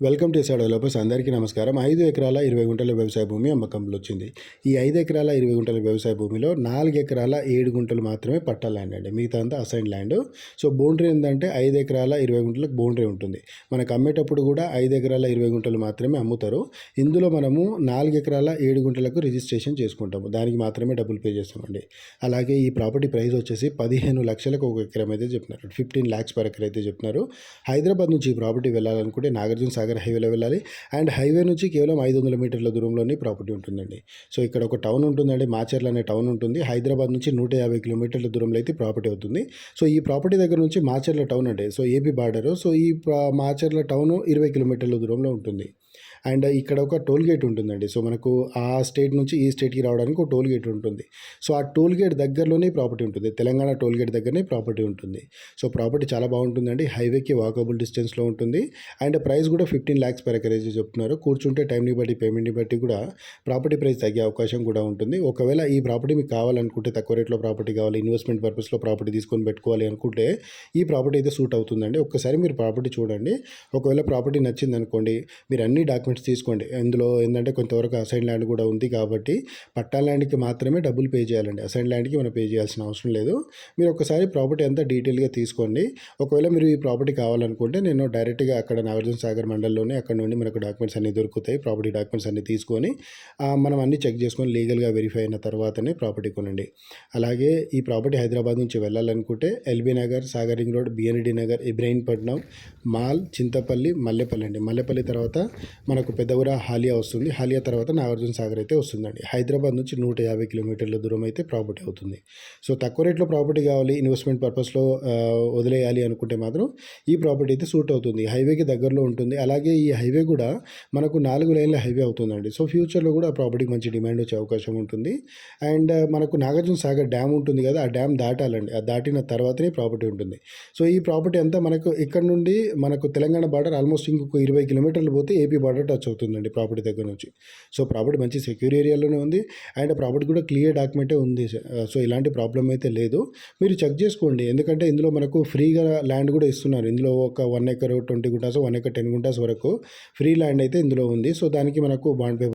Welcome to SR developers. అందరికీ నమస్కారం. 5 ఎకరాల 20 గుంటల వ్యవసాయ భూమి అమ్మకంలో వచ్చింది. ఈ 5 ఎకరాల 20 గుంటల వ్యవసాయ భూమిలో 4 ఎకరాల 7 గుంటలు మాత్రమే పట్టా ల్యాండ్ అండి. మిగతా అంతా అసైన్ ల్యాండ్. సో బౌండరీ ఏంటంటే 5 ఎకరాల 20 గుంటలకు బౌండరీ ఉంటుంది. మనకు అమ్మేటప్పుడు కూడా 5 ఎకరాల 20 గుంటలు మాత్రమే అమ్ముతారు. ఇందులో మనము 4 ఎకరాల 7 గుంటలకు రిజిస్ట్రేషన్ చేసుకుంటాము. దానికి మాత్రమే డబ్బులు పే చేస్తామండి. అలాగే ఈ ప్రాపర్టీ ప్రైస్ వచ్చేసి 15 లక్షలకు ఒక ఎకరం అయితే చెప్తున్నారు. 15 lakhs పర్ ఎకర్ అయితే చెప్తున్నారు. హైదరాబాద్ నుంచి ఈ ప్రాపర్టీ వెళ్ళాలనుకుంటే నాగార్జున సాగర్ హైవేలో వెళ్ళాలి. అండ్ హైవే నుంచి కేవలం 500 మీటర్ల దూరంలోనే ప్రాపర్టీ ఉంటుందండి. సో ఇక్కడ ఒక టౌన్ ఉంటుందండి, మాచర్ల అనే టౌన్ ఉంటుంది. హైదరాబాద్ నుంచి 150 కిలోమీటర్ల దూరంలో అయితే ప్రాపర్టీ అవుతుంది. సో ఈ ప్రాపర్టీ దగ్గర నుంచి మాచర్ల టౌన్ అంటే సో ఏపీ బార్డరు. సో ఈ మాచర్ల టౌన్ 20 కిలోమీటర్ల దూరంలో ఉంటుంది. అండ్ ఇక్కడ ఒక టోల్ గేట్ ఉంటుందండి. సో మనకు ఆ స్టేట్ నుంచి ఈ స్టేట్కి రావడానికి ఒక టోల్ గేట్ ఉంటుంది. సో ఆ టోల్ గేట్ దగ్గరలోనే ప్రాపర్టీ ఉంటుంది. తెలంగాణ టోల్ గేట్ దగ్గరనే ప్రాపర్టీ ఉంటుంది. సో ప్రాపర్టీ చాలా బాగుంటుందండి. హైవేకి వాకబుల్ డిస్టెన్స్లో ఉంటుంది. అండ్ ప్రైస్ కూడా 15 lakhs పర్ ఎకర్ అయితే చెప్తున్నారు. కూర్చుంటే టైంని బట్టి పేమెంట్ని బట్టి కూడా ప్రాపర్టీ ప్రైస్ తగ్గే అవకాశం కూడా ఉంటుంది. ఒకవేళ ఈ ప్రాపర్టీ మీకు కావాలనుకుంటే, తక్కువ రేట్లో ప్రాపర్టీ కావాలి, ఇన్వెస్ట్మెంట్ పర్పస్లో ప్రాపర్టీ తీసుకొని పెట్టుకోవాలి అనుకుంటే ఈ ప్రాపర్టీ అయితే సూట్ అవుతుందండి. ఒక్కసారి మీరు ప్రాపర్టీ చూడండి. ఒకవేళ ప్రాపర్టీ నచ్చింది అనుకోండి, మీరు అన్ని డాక్యుమెంట్స్ తీసుకోండి. ఇందులో ఏంటంటే కొంతవరకు అసైన్ ల్యాండ్ కూడా ఉంది కాబట్టి పట్టా ల్యాండ్కి మాత్రమే డబ్బులు పే చేయాలండి. అసైన్ ల్యాండ్కి మనం పే చేయాల్సిన అవసరం లేదు. మీరు ఒకసారి ప్రాపర్టీ అంతా డీటెయిల్గా తీసుకోండి. ఒకవేళ మీరు ఈ ప్రాపర్టీ కావాలనుకుంటే నేను డైరెక్ట్గా అక్కడ నాగార్జున సాగర్ మండలంలోనే అక్కడ నుండి మనకు డాక్యుమెంట్స్ అన్నీ దొరుకుతాయి. ప్రాపర్టీ డాక్యుమెంట్స్ అన్నీ తీసుకొని మనం అన్నీ చెక్ చేసుకొని లీగల్గా వెరిఫై అయిన తర్వాతనే ప్రాపర్టీ కొనండి. అలాగే ఈ ప్రాపర్టీ హైదరాబాద్ నుంచి వెళ్ళాలనుకుంటే LB Nagar, Sagar ring road, BND Nagar, Ibrahimpatnam, mall, Chintapalli, Mallepally అండి. మల్లెపల్లి తర్వాత మనకు పెద్దగుర హాలియా వస్తుంది. హాలియా తర్వాత నాగార్జున సాగర్ అయితే వస్తుందండి. హైదరాబాద్ నుంచి 150 కిలోమీటర్ల దూరం అయితే ప్రాపర్టీ అవుతుంది. సో తక్కువ రేట్లో ప్రాపర్టీ కావాలి, ఇన్వెస్ట్మెంట్ పర్పస్లో వదిలేయాలి అనుకుంటే మాత్రం ఈ ప్రాపర్టీ అయితే సూట్ అవుతుంది. హైవేకి దగ్గరలో ఉంటుంది. అలాగే ఈ హైవే కూడా మనకు 4 లైన్ల హైవే అవుతుందండి. సో ఫ్యూచర్లో కూడా ఆ ప్రాపర్టీకి మంచి డిమాండ్ వచ్చే అవకాశం ఉంటుంది. అండ్ మనకు నాగార్జున సాగర్ డ్యామ్ ఉంటుంది కదా, ఆ డ్యామ్ దాటాలండి. ఆ దాటిన తర్వాతనే ప్రాపర్టీ ఉంటుంది. సో ఈ ప్రాపర్టీ అంతా మనకు ఇక్కడ నుండి మనకు తెలంగాణ బార్డర్ ఆల్మోస్ట్ ఇంకొక 20 కిలోమీటర్లు పోతే ఏపీ బార్డర్ టచ్ అవుతుందండి ప్రాపర్టీ దగ్గర నుంచి. సో ప్రాపర్టీ మంచి సెక్యూర్ ఏరియాలోనే ఉంది. అండ్ ప్రాపర్టీ కూడా క్లియర్ డాక్యుమెంటే ఉంది. సో ఇలాంటి ప్రాబ్లం అయితే లేదు. మీరు చెక్ చేసుకోండి. ఎందుకంటే ఇందులో మనకు ఫ్రీగా ల్యాండ్ కూడా ఇస్తున్నారు. ఇందులో ఒక 1 ఎకర్ 20 గుంటాస్, 1 ఎకర్ 10 గుంటాస్ వరకు ఫ్రీ ల్యాండ్ అయితే ఇందులో ఉంది. సో దానికి మనకు బాండ్ పేపర్